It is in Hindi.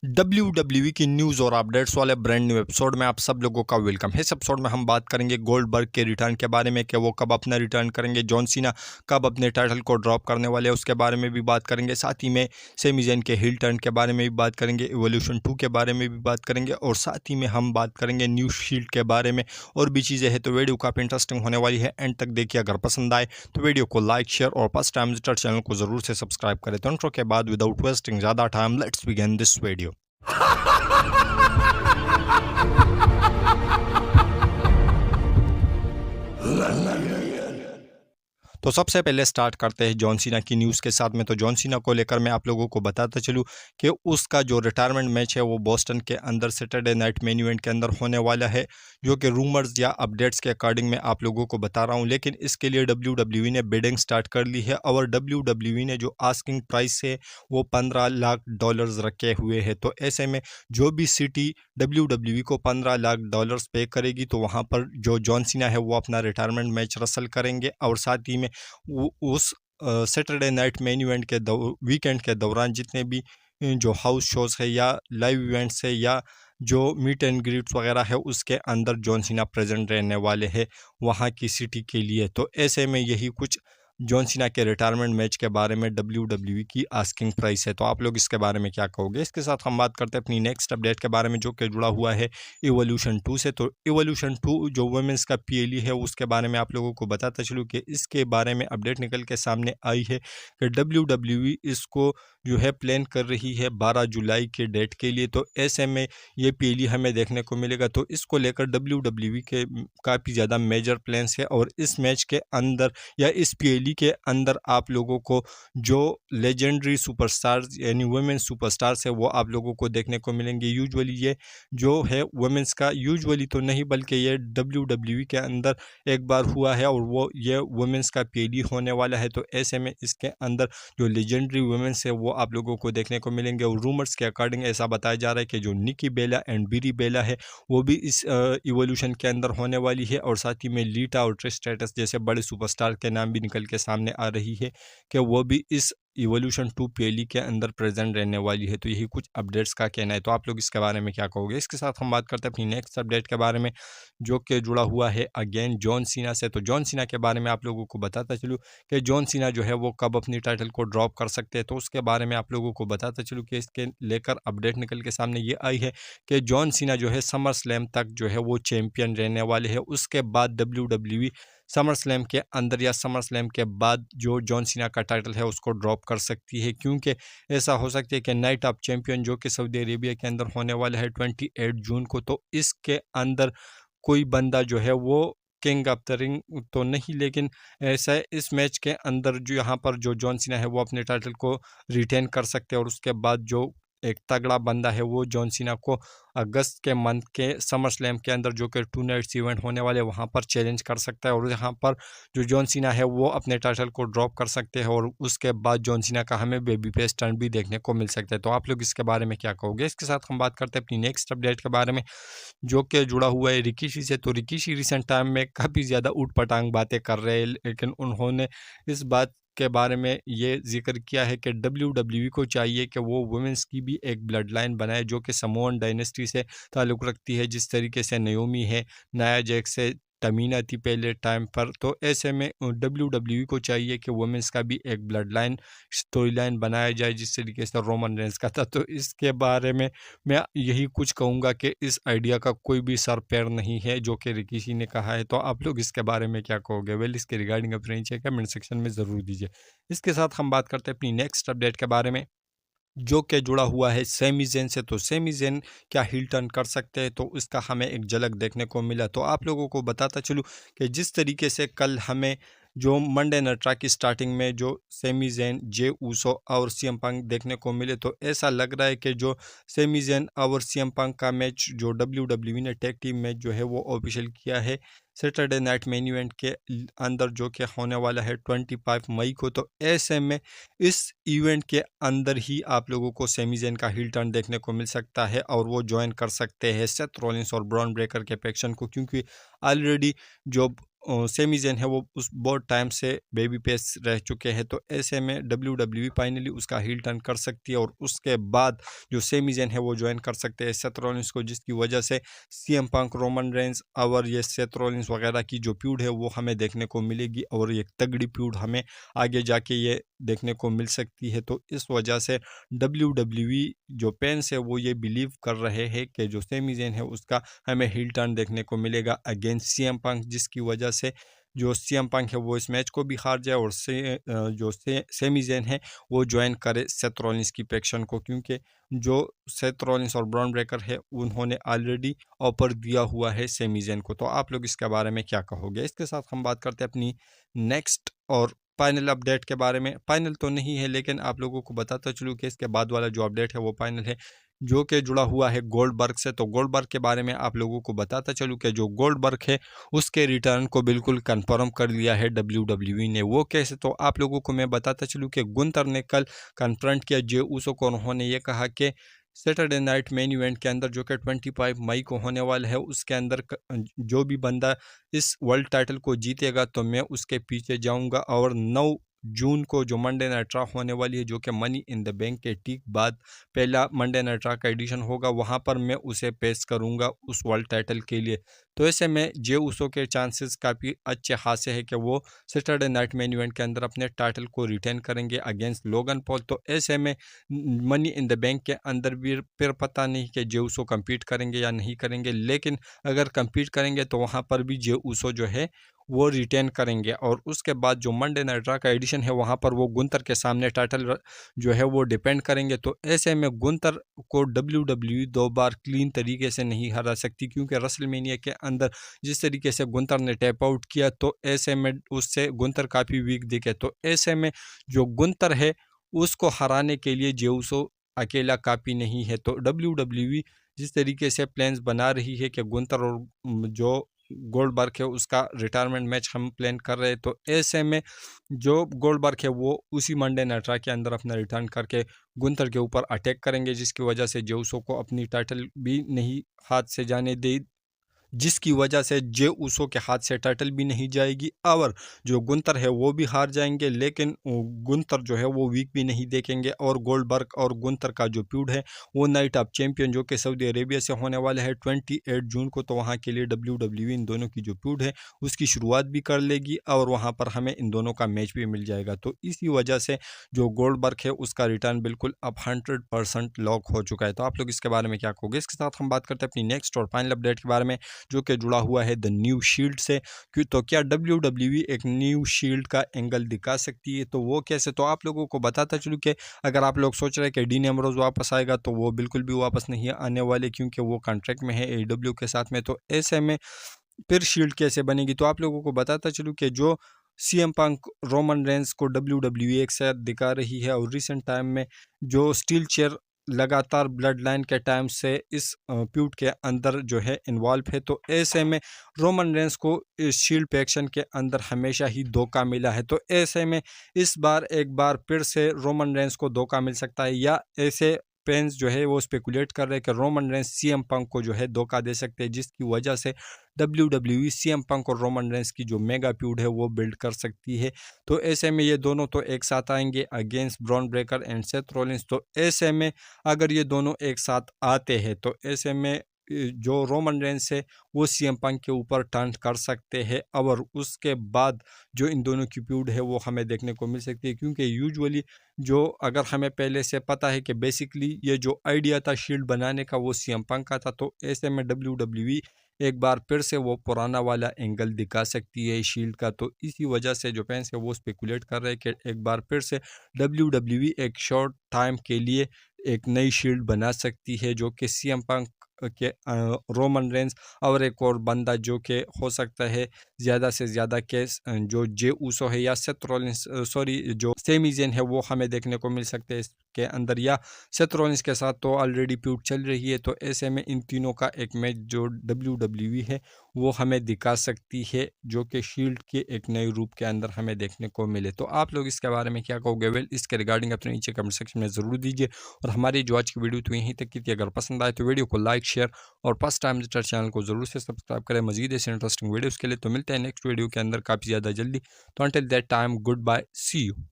WWE की न्यूज़ और अपडेट्स वाले ब्रांड न्यू एपिसोड में आप सब लोगों का वेलकम है। इस एपिसोड में हम बात करेंगे गोल्डबर्ग के रिटर्न के बारे में कि वो कब अपना रिटर्न करेंगे, जॉन सीना कब अपने टाइटल को ड्रॉप करने वाले हैं उसके बारे में भी बात करेंगे। साथ ही में सेमी ज़ेन के हिल टर्न के बारे में भी बात करेंगे, इवोल्यूशन 2 के बारे में भी बात करेंगे और साथ ही में हम बात करेंगे न्यू शील्ड के बारे में और भी चीज़ें हैं। तो वीडियो काफ़ी इंटरेस्टिंग होने वाली है, एंड तक देखिए। अगर पसंद आए तो वीडियो को लाइक, शेयर और फर्स्ट टाइम विजिटर चैनल को ज़रूर से सब्सक्राइब करें। तो इंट्रो के बाद विदाउट वेस्टिंग ज़्यादा time let's begin this video. तो सबसे पहले स्टार्ट करते हैं जॉन सीना की न्यूज़ के साथ में। तो जॉन सीना को लेकर मैं आप लोगों को बताता चलूँ कि उसका जो रिटायरमेंट मैच है वो बोस्टन के अंदर सैटरडे नाइट मेन इवेंट के अंदर होने वाला है, जो कि रूमर्स या अपडेट्स के अकॉर्डिंग मैं आप लोगों को बता रहा हूँ। लेकिन इसके लिए WWE ने बिडिंग स्टार्ट कर ली है और WWE ने जो आस्किंग प्राइस है वो $15 लाख रखे हुए हैं। तो ऐसे में जो भी सिटी WWE को $15 लाख पे करेगी तो वहाँ पर जो जॉन सीना है वो अपना रिटायरमेंट मैच रसल करेंगे और साथ ही में उस सैटरडे नाइट मेन इवेंट के वीकेंड के दौरान जितने भी जो हाउस शोज़ है या लाइव इवेंट्स है या जो मीट एंड ग्रीट्स वगैरह है उसके अंदर जॉन सीना प्रेजेंट रहने वाले हैं वहाँ की सिटी के लिए। तो ऐसे में यही कुछ जॉन सीना के रिटायरमेंट मैच के बारे में WWE की आस्किंग प्राइस है। तो आप लोग इसके बारे में क्या कहोगे? इसके साथ हम बात करते हैं अपनी नेक्स्ट अपडेट के बारे में, जो कि जुड़ा हुआ है इवोल्यूशन 2 से। तो इवोल्यूशन 2 जो वुमेन्स का PLE है उसके बारे में आप लोगों को बताता चलूँ कि इसके बारे में अपडेट निकल के सामने आई है कि WWE इसको जो है प्लान कर रही है 12 जुलाई के डेट के लिए। तो ऐसे में ये PLE हमें देखने को मिलेगा। तो इसको लेकर WWE के काफ़ी ज़्यादा मेजर प्लान्स है और इस मैच के अंदर या इस PLE के अंदर आप लोगों को जो लेजेंडरी सुपरस्टार्स यानी वुमेन्स सुपरस्टार्स है वो आप लोगों को देखने को मिलेंगे। यूजुअली ये जो है वुमेन्स का, यूजुअली तो नहीं बल्कि ये WWE के अंदर एक बार हुआ है और वो ये वुमेन्स का PLE होने वाला है। तो ऐसे में इसके अंदर जो लेजेंडरी वुमेन्स है वो आप लोगों को देखने को मिलेंगे और रूमर्स के अकॉर्डिंग ऐसा बताया जा रहा है कि जो निकी बेला एंड बिरी बेला है वो भी इस इवोल्यूशन के अंदर होने वाली है और साथ ही में लीटा और ट्रिश स्ट्रेटस जैसे बड़े सुपरस्टार के नाम भी निकल के सामने आ रही है कि वो भी इस इवोल्यूशन 2 PLE के अंदर प्रेजेंट रहने वाली है। तो यही कुछ अपडेट्स का कहना है। तो आप लोग इसके बारे में क्या कहोगे? इसके साथ हम बात करते हैं अपनी नेक्स्ट अपडेट के बारे में, जो कि जुड़ा हुआ है अगेन जॉन सीना से। तो जॉन सीना के बारे में आप लोगों को बताता चलूँ कि जॉन सीना जो है वो कब अपनी टाइटल को ड्रॉप कर सकते हैं। तो उसके बारे में आप लोगों को बताता चलूँ कि इसके लेकर अपडेट निकल के सामने ये आई है कि जॉन सीना जो है समर स्लैम तक जो है वो चैंपियन रहने वाले हैं। उसके बाद WWE समर स्लैम के अंदर या समर स्लैम के बाद जो जॉन सीना का टाइटल है उसको ड्रॉप कर सकती है, क्योंकि ऐसा हो सकता है कि नाइट ऑफ चैंपियन जो कि सऊदी अरेबिया के अंदर होने वाला है 28 जून को, तो इसके अंदर कोई बंदा जो है वो किंग ऑफ द रिंग तो नहीं, लेकिन ऐसा है इस मैच के अंदर जो यहाँ पर जो जॉन सीना है वो अपने टाइटल को रिटेन कर सकते हैं और उसके बाद जो एक तगड़ा बंदा है वो जॉन सीना को अगस्त के मंथ के समर स्लैम के अंदर जो कि 2 नाइट्स इवेंट होने वाले वहाँ पर चैलेंज कर सकता है और यहाँ पर जो जॉन सीना है वो अपने टाइटल को ड्रॉप कर सकते हैं और उसके बाद जॉन सीना का हमें बेबी फेस टर्न भी देखने को मिल सकता है। तो आप लोग इसके बारे में क्या कहोगे? इसके साथ हम बात करते हैं अपनी नेक्स्ट अपडेट के बारे में, जो कि जुड़ा हुआ है रिकीशी से। तो रिकीशी रिसेंट टाइम में काफ़ी ज़्यादा ऊट-पटांग बातें कर रहे हैं, लेकिन उन्होंने इस बात के बारे में ये ज़िक्र किया है कि WWE को चाहिए कि वो वुमेन्स की भी एक ब्लड लाइन बनाए जो कि समोअन डायनेस्टी से ताल्लुक़ रखती है, जिस तरीके से नयोमी है, नाया जैक्स से तमीना थी पहले टाइम पर। तो ऐसे में WWE को चाहिए कि वुमेन्स का भी एक ब्लड लाइन स्टोरी लाइन बनाया जाए जिस तरीके से रोमन रेंस का था। तो इसके बारे में मैं यही कुछ कहूँगा कि इस आइडिया का कोई भी सर पैर नहीं है जो कि रिकीशी ने कहा है। तो आप लोग इसके बारे में क्या कहोगे? वेल, इसके रिगार्डिंग अपनी नीचे कमेंट सेक्शन में ज़रूर दीजिए। इसके साथ हम बात करते हैं अपनी नेक्स्ट अपडेट के बारे में, जो कि जुड़ा हुआ है सेमी ज़ेन से। तो सेमी ज़ेन क्या हील टर्न कर सकते हैं? तो इसका हमें एक झलक देखने को मिला। तो आप लोगों को बताता चलूँ कि जिस तरीके से कल हमें जो मंडे नाइट रॉ की स्टार्टिंग में जो सेमी ज़ेन, जे ऊसो और CM पंक देखने को मिले, तो ऐसा लग रहा है कि जो सेमी ज़ेन और CM पंक का मैच जो WWE ने टैग टीम मैच जो है वो ऑफिशियल किया है सैटरडे नाइट मेन इवेंट के अंदर, जो कि होने वाला है 25 मई को। तो ऐसे में इस इवेंट के अंदर ही आप लोगों को सेमी ज़ेन का हील टर्न देखने को मिल सकता है और वो ज्वाइन कर सकते हैं सेथ रॉलिंस और ब्रॉन ब्रेकर के फैक्शन को, क्योंकि ऑलरेडी जो सेमी ज़ेन है वो उस बहुत टाइम से बेबी फेस रह चुके हैं, तो ऐसे में डब्ल्यूडब्ल्यूई फाइनली उसका हील टर्न कर सकती है और उसके बाद जो सेमी ज़ेन है वो ज्वाइन कर सकते हैं सेथ रॉलिंस को, जिसकी वजह से सीएम पंक, रोमन रेंस और ये सेथ रॉलिंस वगैरह की जो फ्यूड है वो हमें देखने को मिलेगी और एक तगड़ी फ्यूड हमें आगे जाके ये देखने को मिल सकती है। तो इस वजह से डब्ल्यूडब्ल्यूई जो फैंस है वो ये बिलीव कर रहे हैं कि जो सेमी ज़ेन है उसका हमें हील टर्न देखने को मिलेगा अगेंस्ट सीएम पंक, जिसकी वजह से जो सीएम पंक है वो इस मैच को भी हार जाए और सेमी ज़ेन है वो ज्वाइन करे सेथ रॉलिंस की फैक्शन को, क्योंकि जो सेथ रॉलिंस और ब्रॉन ब्रेकर है उन्होंने ऑलरेडी ऑफर दिया हुआ है सेमी ज़ेन को। तो आप लोग इसके बारे में क्या कहोगे? इसके साथ हम बात करते हैं अपनी नेक्स्ट और फाइनल अपडेट के बारे में। फाइनल तो नहीं है लेकिन आप लोगों को बताता चलूँ कि इसके बाद वाला जो अपडेट है वो फाइनल है, जो कि जुड़ा हुआ है गोल्डबर्ग से। तो गोल्डबर्ग के बारे में आप लोगों को बताता चलूँ कि जो गोल्डबर्ग है उसके रिटर्न को बिल्कुल कंफर्म कर लिया है डब्ल्यूडब्ल्यूई ने। वो कैसे, तो आप लोगों को मैं बताता चलूँ कि गुंतर ने कल कन्फ्रंट किया जे उसो को। उन्होंने ये कहा कि सैटरडे नाइट मेन इवेंट के अंदर जो कि 25 मई को होने वाला है उसके अंदर जो भी बंदा इस वर्ल्ड टाइटल को जीतेगा तो मैं उसके पीछे जाऊंगा, और 9 जून को जो मंडे नाइट रॉ होने वाली है जो कि मनी इन द बैंक के ठीक बाद पहला मंडे नाइट रॉ का एडिशन होगा, वहां पर मैं उसे पेश करूंगा उस वर्ल्ड टाइटल के लिए। तो ऐसे में जे उसो के चांसेस काफ़ी अच्छे खासे हैं कि वो सैटरडे नाइट मेन इवेंट के अंदर अपने टाइटल को रिटेन करेंगे अगेंस्ट लोगन पॉल। तो ऐसे में मनी इन द बैंक के अंदर भी फिर पता नहीं कि जे उसो कम्पीट करेंगे या नहीं करेंगे, लेकिन अगर कम्पीट करेंगे तो वहाँ पर भी जे उसो जो है वो रिटेन करेंगे। और उसके बाद जो मंडे नाइट रॉ का एडिशन है वहाँ पर वो गुंतर के सामने टाइटल जो है वो डिपेंड करेंगे। तो ऐसे में गुंतर को डब्ल्यूडब्ल्यूई 2 बार क्लीन तरीके से नहीं हरा सकती, क्योंकि रसलमेनिया के अंदर जिस तरीके से गुंतर ने टैप आउट किया तो ऐसे में उससे गुंतर काफ़ी वीक दिखे। तो ऐसे में जो गुंतर है उसको हराने के लिए जेउसो अकेला काफ़ी नहीं है। तो डब्ल्यूडब्ल्यूई जिस तरीके से प्लान्स बना रही है कि गुंतर और जो गोल्डबर्ग है उसका रिटायरमेंट मैच हम प्लान कर रहे हैं, तो ऐसे में जो गोल्डबर्ग है वो उसी मंडे नाइट रॉ के अंदर अपना रिटर्न करके गुंतर के ऊपर अटैक करेंगे, जिसकी वजह से जेउसो को अपनी टाइटल भी नहीं हाथ से जाने दे, जिसकी वजह से जे उसो के हाथ से टाइटल भी नहीं जाएगी और जो गुंतर है वो भी हार जाएंगे। लेकिन गुंतर जो है वो वीक भी नहीं देखेंगे और गोल्डबर्ग और गुंतर का जो फ्यूड है वो नाइट ऑफ चैंपियन जो कि सऊदी अरेबिया से होने वाला है 28 जून को, तो वहाँ के लिए डब्ल्यूडब्ल्यूई इन दोनों की जो फ्यूड है उसकी शुरुआत भी कर लेगी और वहाँ पर हमें इन दोनों का मैच भी मिल जाएगा। तो इसी वजह से जो गोल्डबर्ग है उसका रिटर्न बिल्कुल अब 100% लॉक हो चुका है। तो आप लोग इसके बारे में क्या कहोगे? इसके साथ हम बात करते हैं अपनी नेक्स्ट और फाइनल अपडेट के बारे में, जो कि जुड़ा हुआ है द न्यू शील्ड से। तो क्या डब्ल्यूडब्ल्यूई एक न्यू शील्ड का एंगल दिखा सकती है? तो वो कैसे, तो आप लोगों को बताता चलूँ कि अगर आप लोग सोच रहे हैं कि डीन एम्ब्रोज वापस आएगा तो वो बिल्कुल भी वापस नहीं आने वाले, क्योंकि वो कॉन्ट्रैक्ट में है एडब्ल्यू के साथ में। तो ऐसे में फिर शील्ड कैसे बनेगी? तो आप लोगों को बताता चलूँ कि जो सीएम पंक, रोमन रेंस को डब्ल्यूडब्ल्यूई एक साथ दिखा रही है और रिसेंट टाइम में जो स्टील चेयर लगातार ब्लड लाइन के टाइम से इस फ्यूड के अंदर जो है इन्वॉल्व है, तो ऐसे में रोमन रेंस को इस शील्ड फैक्शन के अंदर हमेशा ही धोखा मिला है। तो ऐसे में इस बार एक बार फिर से रोमन रेंस को धोखा मिल सकता है, या ऐसे फैंस जो है वो स्पेकुलेट कर रहे हैं कि रोमन रेंस सीएम पंक को जो है धोखा दे सकते हैं, जिसकी वजह से डब्ल्यूडब्ल्यूई सीएम पंक और रोमन रेंस की जो मेगा फ्यूड है वो बिल्ड कर सकती है। तो ऐसे में ये दोनों तो एक साथ आएंगे against Bron Breakker and Seth Rollins. तो ऐसे में अगर ये दोनों एक साथ आते हैं तो ऐसे में जो रोमन रेंस है वो सीएम पंक के ऊपर टर्न कर सकते हैं और उसके बाद जो इन दोनों की फ्यूड है वो हमें देखने को मिल सकती है, क्योंकि यूजुअली जो अगर हमें पहले से पता है कि बेसिकली ये जो आइडिया था शील्ड बनाने का वो सीएम पंक का था, तो ऐसे में डब्ल्यूडब्ल्यूई एक बार फिर से वो पुराना वाला एंगल दिखा सकती है शील्ड का। तो इसी वजह से जो फैंस है वो स्पेकुलेट कर रहे हैं कि एक बार फिर से डब्ल्यूडब्ल्यूई एक शॉर्ट टाइम के लिए एक नई शील्ड बना सकती है, जो कि सीएम पंक के रोमन रेंस और एक और बंदा जो कि हो सकता है ज़्यादा से ज़्यादा केस जो जे उसो है या सेथ रॉलिंस, सॉरी जो सेमी ज़ेन है वो हमें देखने को मिल सकते हैं के अंदर या सेथ रॉलिंस के साथ तो ऑलरेडी फ्यूड चल रही है। तो ऐसे में इन तीनों का एक मैच जो WWE है वो हमें दिखा सकती है, जो कि शील्ड के एक नए रूप के अंदर हमें देखने को मिले। तो आप लोग इसके बारे में क्या कहोगे? वेल, इसके रिगार्डिंग अपने नीचे कमेंट सेक्शन में ज़रूर दीजिए। और हमारी जो आज की वीडियो तो यहीं तक की थी। अगर पसंद आए तो वीडियो को लाइक, शेयर और फर्स्ट टाइम विजिटर चैनल को ज़रूर से सब्सक्राइब करें मजीद ऐसे इंटरेस्टिंग वीडियोज़ के लिए। तो मिलते हैं नेक्स्ट वीडियो के अंदर काफ़ी ज़्यादा जल्दी। तो until that time, good bye, see you.